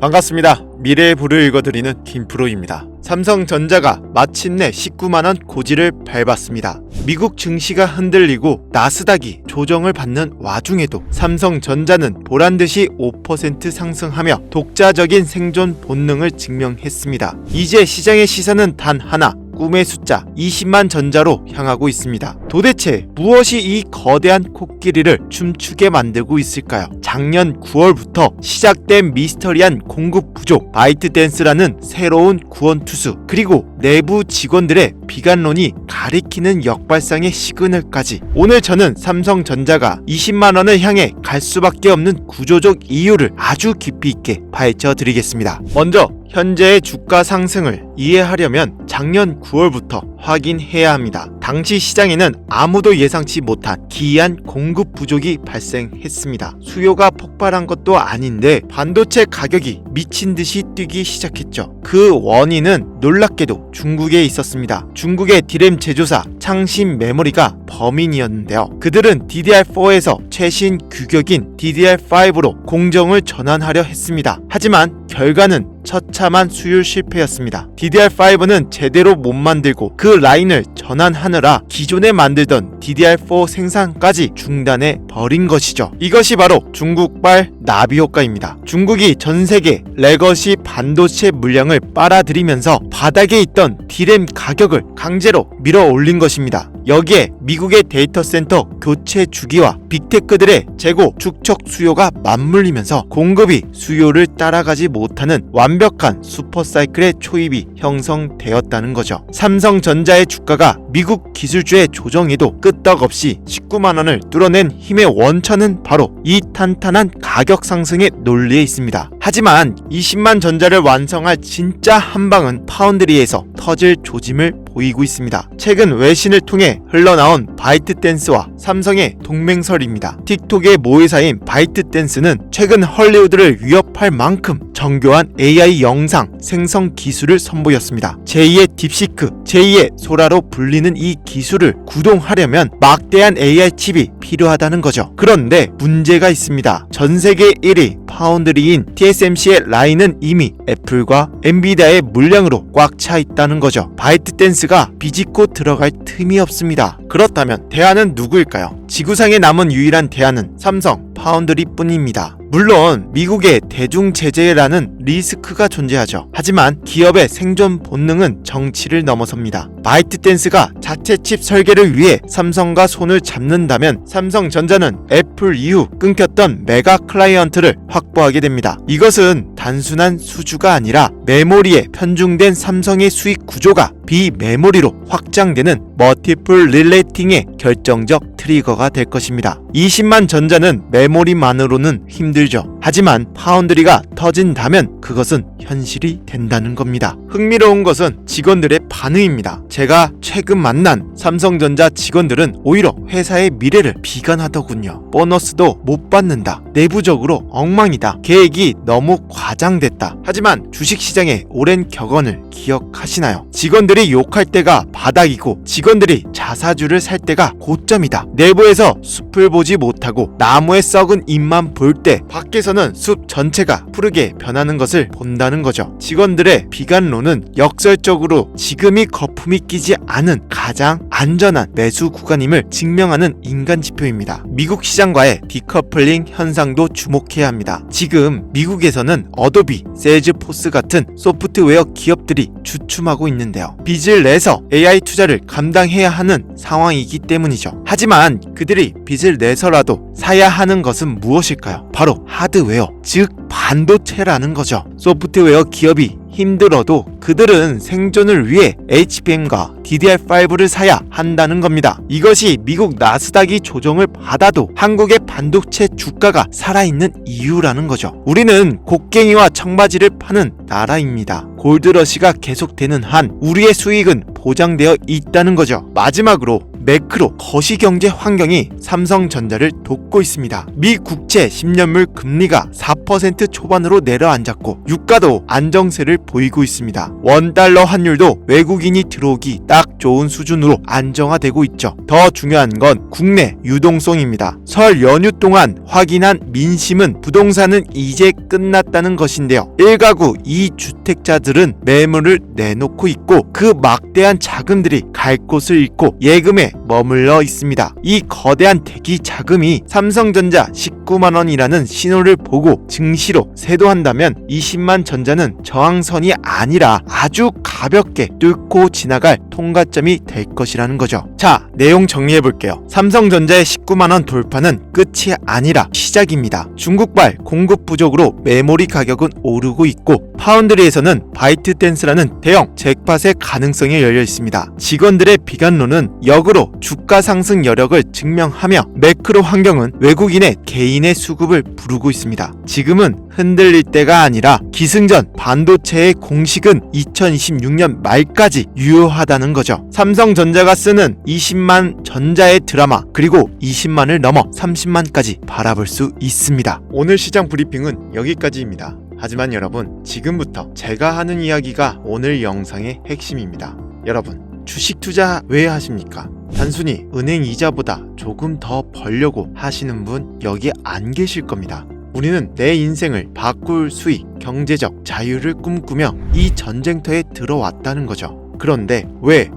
반갑습니다. 미래의 불을 읽어드리는 김프로입니다. 삼성전자가 마침내 19만원 고지를 밟았습니다. 미국 증시가 흔들리고 나스닥이 조정을 받는 와중에도 삼성전자는 보란듯이 5% 상승하며 독자적인 생존 본능을 증명했습니다. 이제 시장의 시선은 단 하나, 꿈의 숫자 20만 전자로 향하고 있습니다. 도대체 무엇이 이 거대한 코끼리를 춤추게 만들고 있을까요? 작년 9월부터 시작된 미스터리한 공급 부족, 바이트댄스라는 새로운 구원투수, 그리고 내부 직원들의 비관론이 가리키는 역발상의 시그널까지. 오늘 저는 삼성전자가 20만원을 향해 갈 수밖에 없는 구조적 이유를 아주 깊이 있게 파헤쳐 드리겠습니다. 먼저 현재의 주가 상승을 이해하려면 작년 9월부터 확인해야 합니다. 당시 시장에는 아무도 예상치 못한 기이한 공급 부족이 발생했습니다. 수요가 폭발한 것도 아닌데 반도체 가격이 미친 듯이 뛰기 시작했죠. 그 원인은 놀랍게도 중국에 있었습니다. 중국의 디램 제조사 창신 메모리가 범인이었는데요. 그들은 DDR4에서 최신 규격인 DDR5로 공정을 전환하려 했습니다. 하지만 결과는 처참한 수율 실패였습니다. DDR5는 제대로 못 만들고 그 라인을 전환하느라 기존에 만들던 DDR4 생산까지 중단해 버린 것이죠. 이것이 바로 중국발 나비 효과입니다. 중국이 전세계 레거시 반도체 물량을 빨아들이면서 바닥에 있던 디램 가격을 강제로 밀어 올린 것입니다. 여기에 미국의 데이터 센터 교체 주기와 빅테크들의 재고 축적 수요가 맞물리면서 공급이 수요를 따라가지 못하는 완벽한 슈퍼사이클의 초입이 형성되었다는 거죠. 삼성전자의 주가가 미국 기술주의 조정에도 끄떡없이 19만원을 뚫어낸 힘의 원천은 바로 이 탄탄한 가격 상승의 논리에 있습니다. 하지만 20만 전자를 완성할 진짜 한방은 파운드리에서 터질 조짐을 보이고 있습니다. 최근 외신을 통해 흘러나온 바이트댄스와 삼성의 동맹설입니다. 틱톡의 모회사인 바이트댄스는 최근 헐리우드를 위협할 만큼 정교한 AI 영상 생성 기술을 선보였습니다. 제2의 딥시크, 제2의 소라로 불리는 이 기술을 구동하려면 막대한 AI 칩이 필요하다는 거죠. 그런데 문제가 있습니다. 전세계 1위 파운드리인 TSMC의 라인은 이미 애플과 엔비디아의 물량으로 꽉 차 있다는 거죠. 바이트댄스가 비집고 들어갈 틈이 없습니다. 그렇다면 대안은 누구일까요? 지구상에 남은 유일한 대안은 삼성 파운드리 뿐입니다. 물론 미국의 대중제재라는 리스크가 존재하죠. 하지만 기업의 생존 본능은 정치를 넘어섭니다. 바이트댄스가 자체 칩 설계를 위해 삼성과 손을 잡는다면 삼성전자는 애플 이후 끊겼던 메가 클라이언트를 확보하게 됩니다. 이것은 단순한 수주가 아니라 메모리에 편중된 삼성의 수익 구조가 비메모리로 확장되는 멀티플 릴레이팅의 결정적 트리거가 될 것입니다. 20만 전자는 메모리만으로는 힘들죠. 하지만 파운드리가 터진다면 그것은 현실이 된다는 겁니다. 흥미로운 것은 직원들의 반응입니다. 제가 최근 만난 삼성전자 직원들은 오히려 회사의 미래를 비관하더군요. 보너스도 못 받는다. 내부적으로 엉망이다. 계획이 너무 과장됐다. 하지만 주식시장의 오랜 격언을 기억하시나요? 직원들이 욕할 때가 바닥이고 직원들이 자사주를 살 때가 고점이다. 내부에서 숲을 보지 못하고 나무의 썩은 잎만 볼 때 밖에서는 숲 전체가 푸르게 변하는 것을 본다는 거죠. 직원들의 비관론은 역설적으로 지금이 거품이 끼지 않은 가장 안전한 매수 구간임을 증명하는 인간 지표입니다. 미국 시장과의 디커플링 현상도 주목해야 합니다. 지금 미국에서는 어도비, 세일즈포스 같은 소프트웨어 기업들이 주춤하고 있는데요. 빚을 내서 AI 투자를 감당해야 하는 상황이기 때문이죠. 하지만 그들이 빚을 내서라도 사야 하는 것은 무엇일까요? 바로 하드웨어, 즉 반도체라는 거죠. 소프트웨어 기업이 힘들어도 그들은 생존을 위해 HBM과 DDR5를 사야 한다는 겁니다. 이것이 미국 나스닥이 조정을 받아도 한국의 반도체 주가가 살아있는 이유라는 거죠. 우리는 곡괭이와 청바지를 파는 나라입니다. 골드러시가 계속되는 한 우리의 수익은 보장되어 있다는 거죠. 마지막으로 매크로 거시경제 환경이 삼성전자를 돕고 있습니다. 미 국채 10년물 금리가 4% 초반으로 내려앉았고 유가도 안정세를 보이고 있습니다. 원달러 환율도 외국인이 들어오기 딱 좋은 수준으로 안정화되고 있죠. 더 중요한 건 국내 유동성입니다. 설 연휴 동안 확인한 민심은 부동산은 이제 끝났다는 것인데요. 1가구 2주택자들은 매물을 내놓고 있고 그 막대한 자금들이 갈 곳을 잃고 예금에 머물러 있습니다. 이 거대한 대기 자금이 삼성전자 19만원이라는 신호를 보고 증시로 쇄도한다면 20만 전자는 저항선이 아니라 아주 가볍게 뚫고 지나갈 통과점이 될 것이라는 거죠. 자, 내용 정리해 볼게요. 삼성전자의 19만원 돌파는 끝이 아니라 시작입니다. 중국발 공급 부족으로 메모리 가격은 오르고 있고 파운드리에서는 바이트댄스라는 대형 잭팟의 가능성이 열려 있습니다. 직원들의 비관론은 역으로 주가 상승 여력을 증명하며 매크로 환경은 외국인의 개인의 수급을 부르고 있습니다. 지금은 흔들릴 때가 아니라 기승전 반도체의 공식은 2026년 말까지 유효하다는 거죠. 삼성전자가 쓰는 20만 전자의 드라마 그리고 20만을 넘어 30만까지 바라볼 수 있습니다. 오늘 시장 브리핑은 여기까지입니다. 하지만 여러분, 지금부터 제가 하는 이야기가 오늘 영상의 핵심입니다. 여러분, 주식 투자 왜 하십니까? 단순히 은행 이자보다 조금 더 벌려고 하시는 분 여기 안 계실 겁니다. 우리는 내 인생을 바꿀 수익, 경제적 자유를 꿈꾸며 이 전쟁터에 들어왔다는 거죠. 그런데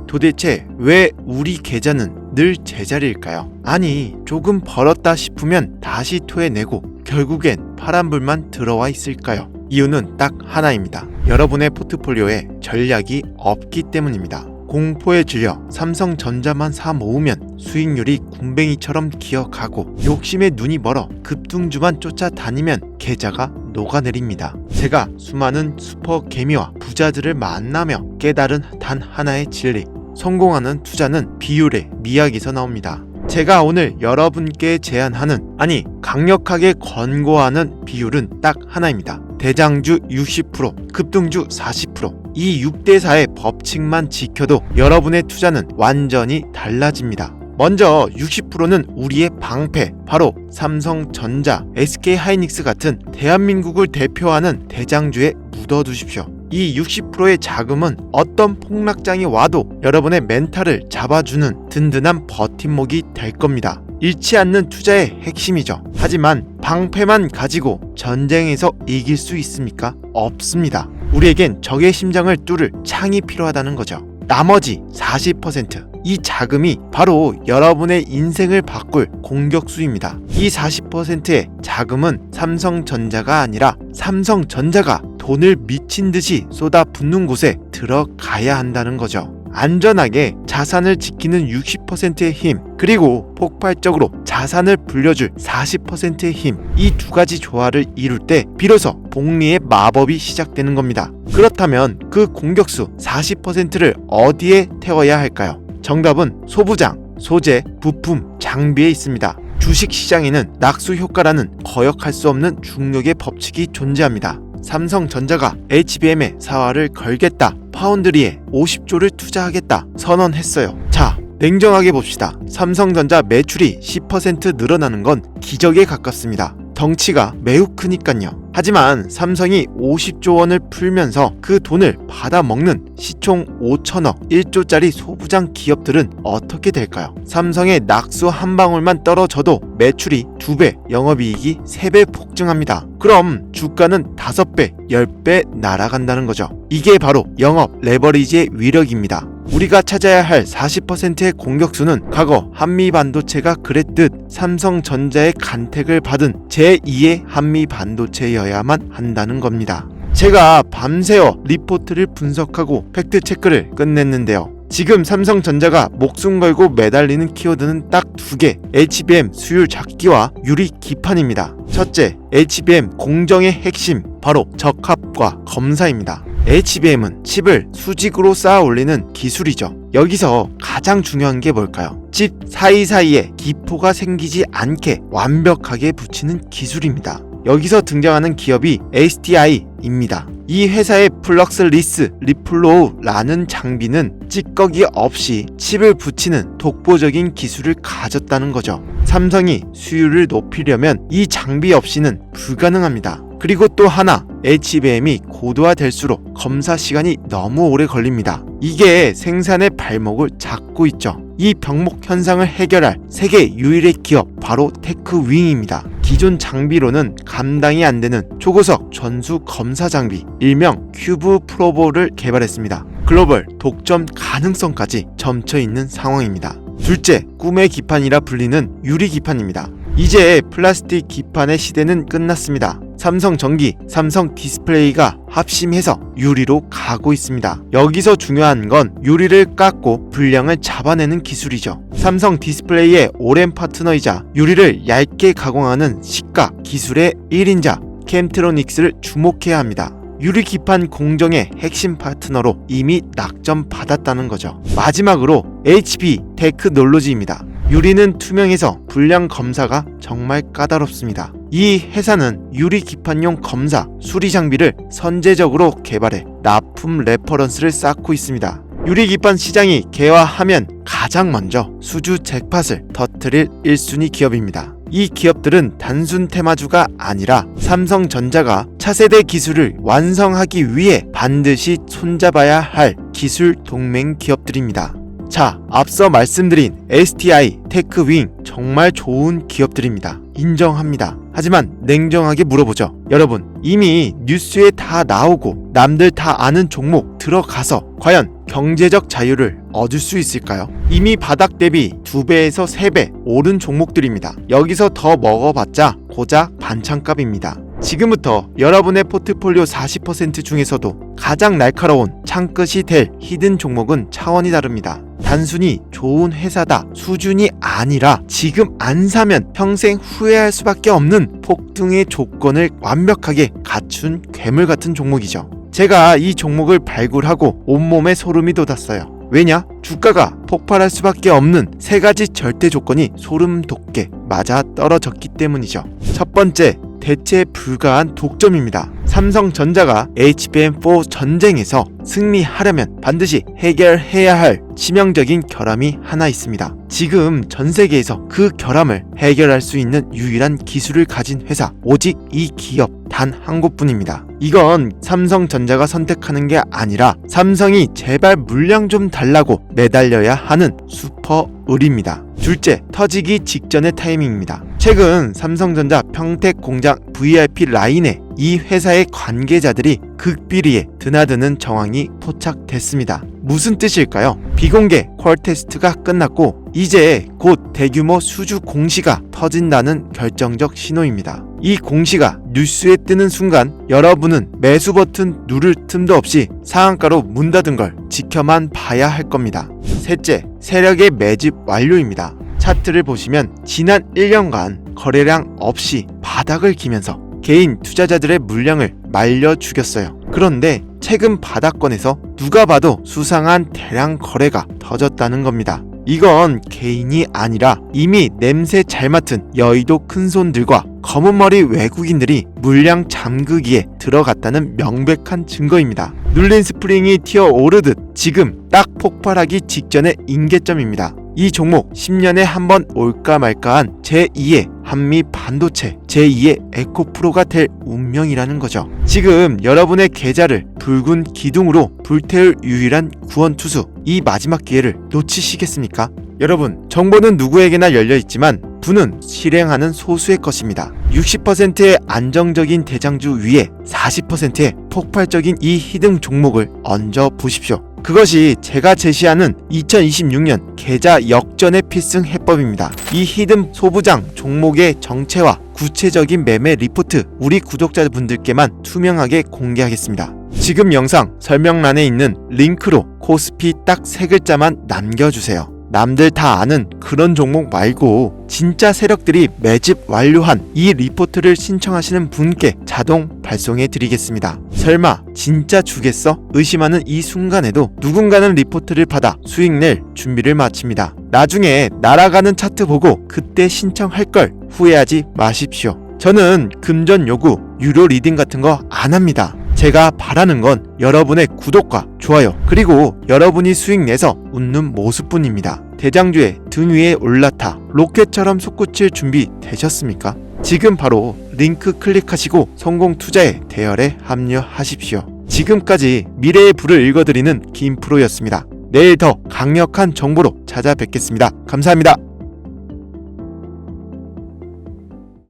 도대체 왜 우리 계좌는 늘 제자리일까요? 아니, 조금 벌었다 싶으면 다시 토해내고 결국엔 파란불만 들어와 있을까요? 이유는 딱 하나입니다. 여러분의 포트폴리오에 전략이 없기 때문입니다. 공포에 질려 삼성전자만 사 모으면 수익률이 군뱅이처럼 기어가고 욕심에 눈이 멀어 급등주만 쫓아다니면 계좌가 녹아내립니다. 제가 수많은 슈퍼 개미와 부자들을 만나며 깨달은 단 하나의 진리. 성공하는 투자는 비율의 미학에서 나옵니다. 제가 오늘 여러분께 제안하는, 강력하게 권고하는 비율은 딱 하나입니다. 대장주 60%, 급등주 40%. 이 6대4의 법칙만 지켜도 여러분의 투자는 완전히 달라집니다. 먼저 60%는 우리의 방패, 바로 삼성전자, SK하이닉스 같은 대한민국을 대표하는 대장주에 묻어두십시오. 이 60%의 자금은 어떤 폭락장이 와도 여러분의 멘탈을 잡아주는 든든한 버팀목이 될 겁니다. 잃지 않는 투자의 핵심이죠. 하지만 방패만 가지고 전쟁에서 이길 수 있습니까? 없습니다. 우리에겐 적의 심장을 뚫을 창이 필요하다는 거죠. 나머지 40%, 이 자금이 바로 여러분의 인생을 바꿀 공격수입니다. 이 40%의 자금은 삼성전자가 아니라 삼성전자가 돈을 미친 듯이 쏟아붓는 곳에 들어가야 한다는 거죠. 안전하게 자산을 지키는 60%의 힘, 그리고 폭발적으로 자산을 불려줄 40%의 힘, 이 두 가지 조화를 이룰 때 비로소 복리의 마법이 시작되는 겁니다. 그렇다면 그 공격수 40%를 어디에 태워야 할까요? 정답은 소부장, 소재, 부품, 장비에 있습니다. 주식시장에는 낙수 효과라는 거역할 수 없는 중력의 법칙이 존재합니다. 삼성전자가 HBM에 사활을 걸겠다, 파운드리에 50조를 투자하겠다 선언했어요. 자, 냉정하게 봅시다. 삼성전자 매출이 10% 늘어나는 건 기적에 가깝습니다. 덩치가 매우 크니깐요. 하지만 삼성이 50조 원을 풀면서 그 돈을 받아먹는 시총 5천억, 1조짜리 소부장 기업들은 어떻게 될까요? 삼성의 낙수 한 방울만 떨어져도 매출이 2배, 영업이익이 3배 폭증합니다. 그럼 주가는 5배, 10배 날아간다는 거죠. 이게 바로 영업 레버리지의 위력입니다. 우리가 찾아야 할 40%의 공격수는 과거 한미반도체가 그랬듯 삼성전자의 간택을 받은 제2의 한미반도체여야만 한다는 겁니다. 제가 밤새워 리포트를 분석하고 팩트체크를 끝냈는데요. 지금 삼성전자가 목숨 걸고 매달리는 키워드는 딱 2개, HBM 수율 잡기와 유리 기판입니다. 첫째, HBM 공정의 핵심, 바로 적합과 검사입니다. HBM은 칩을 수직으로 쌓아 올리는 기술이죠. 여기서 가장 중요한 게 뭘까요? 칩 사이사이에 기포가 생기지 않게 완벽하게 붙이는 기술입니다. 여기서 등장하는 기업이 STI입니다. 이 회사의 플럭스리스 리플로우라는 장비는 찌꺼기 없이 칩을 붙이는 독보적인 기술을 가졌다는 거죠. 삼성이 수율을 높이려면 이 장비 없이는 불가능합니다. 그리고 또 하나, HBM이 고도화될수록 검사 시간이 너무 오래 걸립니다. 이게 생산의 발목을 잡고 있죠. 이 병목 현상을 해결할 세계 유일의 기업 바로 테크윙입니다. 기존 장비로는 감당이 안 되는 초고속 전수 검사 장비 일명 큐브 프로보를 개발했습니다. 글로벌 독점 가능성까지 점쳐 있는 상황입니다. 둘째, 꿈의 기판이라 불리는 유리 기판입니다. 이제 플라스틱 기판의 시대는 끝났습니다. 삼성전기, 삼성 디스플레이가 합심해서 유리로 가고 있습니다. 여기서 중요한 건 유리를 깎고 분량을 잡아내는 기술이죠. 삼성 디스플레이의 오랜 파트너이자 유리를 얇게 가공하는 시가 기술의 1인자 캠트로닉스를 주목해야 합니다. 유리 기판 공정의 핵심 파트너로 이미 낙점받았다는 거죠. 마지막으로 HP 테크놀로지입니다. 유리는 투명해서 불량 검사가 정말 까다롭습니다. 이 회사는 유리 기판용 검사, 수리 장비를 선제적으로 개발해 납품 레퍼런스를 쌓고 있습니다. 유리 기판 시장이 개화하면 가장 먼저 수주 잭팟을 터뜨릴 1순위 기업입니다. 이 기업들은 단순 테마주가 아니라 삼성전자가 차세대 기술을 완성하기 위해 반드시 손잡아야 할 기술 동맹 기업들입니다. 자, 앞서 말씀드린 STI, 테크윙 정말 좋은 기업들입니다. 인정합니다. 하지만 냉정하게 물어보죠. 여러분, 이미 뉴스에 다 나오고 남들 다 아는 종목 들어가서 과연 경제적 자유를 얻을 수 있을까요? 이미 바닥 대비 2배에서 3배 오른 종목들입니다. 여기서 더 먹어봤자 고작 반찬값입니다. 지금부터 여러분의 포트폴리오 40% 중에서도 가장 날카로운 창끝이 될 히든 종목은 차원이 다릅니다. 단순히 좋은 회사다 수준이 아니라 지금 안 사면 평생 후회할 수밖에 없는 폭등의 조건을 완벽하게 갖춘 괴물 같은 종목이죠. 제가 이 종목을 발굴하고 온몸에 소름이 돋았어요. 왜냐? 주가가 폭발할 수밖에 없는 3가지 절대 조건이 소름 돋게 맞아 떨어졌기 때문이죠. 첫 번째, 대체 불가한 독점입니다. 삼성전자가 HBM4 전쟁에서 승리하려면 반드시 해결해야 할 치명적인 결함이 하나 있습니다. 지금 전 세계에서 그 결함을 해결할 수 있는 유일한 기술을 가진 회사, 오직 이 기업 단 한 곳뿐입니다. 이건 삼성전자가 선택하는 게 아니라 삼성이 제발 물량 좀 달라고 매달려야 하는 슈퍼 을입니다. 둘째, 터지기 직전의 타이밍입니다. 최근 삼성전자 평택 공장 VIP 라인에 이 회사의 관계자들이 극비리에 드나드는 정황이 포착됐습니다. 무슨 뜻일까요? 비공개 퀄 테스트가 끝났고 이제 곧 대규모 수주 공시가 터진다는 결정적 신호입니다. 이 공시가 뉴스에 뜨는 순간 여러분은 매수 버튼 누를 틈도 없이 상한가로 문 닫은 걸 지켜만 봐야 할 겁니다. 셋째, 세력의 매집 완료입니다. 차트를 보시면 지난 1년간 거래량 없이 바닥을 기면서 개인 투자자들의 물량을 말려 죽였어요. 그런데 최근 바닥권에서 누가 봐도 수상한 대량 거래가 터졌다는 겁니다. 이건 개인이 아니라 이미 냄새 잘 맡은 여의도 큰손들과 검은머리 외국인들이 물량 잠그기에 들어갔다는 명백한 증거입니다. 눌린 스프링이 튀어오르듯 지금 딱 폭발하기 직전의 임계점입니다. 이 종목 10년에 한 번 올까 말까한 제2의 한미 반도체, 제2의 에코프로가 될 운명이라는 거죠. 지금 여러분의 계좌를 붉은 기둥으로 불태울 유일한 구원투수, 이 마지막 기회를 놓치시겠습니까? 여러분, 정보는 누구에게나 열려있지만 부는 실행하는 소수의 것입니다. 60%의 안정적인 대장주 위에 40%의 폭발적인 이 히든 종목을 얹어 보십시오. 그것이 제가 제시하는 2026년 계좌 역전의 필승 해법입니다. 이 히든 소부장 종목의 정체와 구체적인 매매 리포트 우리 구독자분들께만 투명하게 공개하겠습니다. 지금 영상 설명란에 있는 링크로 코스피 딱 3글자만 남겨주세요. 남들 다 아는 그런 종목 말고 진짜 세력들이 매집 완료한 이 리포트를 신청하시는 분께 자동 발송해 드리겠습니다. 설마 진짜 주겠어? 의심하는 이 순간에도 누군가는 리포트를 받아 수익 낼 준비를 마칩니다. 나중에 날아가는 차트 보고 그때 신청할 걸 후회하지 마십시오. 저는 금전 요구, 유료 리딩 같은 거 안 합니다. 제가 바라는 건 여러분의 구독과 좋아요, 그리고 여러분이 수익 내서 웃는 모습뿐입니다. 대장주의 등 위에 올라타 로켓처럼 솟구칠 준비 되셨습니까? 지금 바로 링크 클릭하시고 성공 투자의 대열에 합류하십시오. 지금까지 미래의 불을 읽어드리는 김프로였습니다. 내일 더 강력한 정보로 찾아뵙겠습니다. 감사합니다.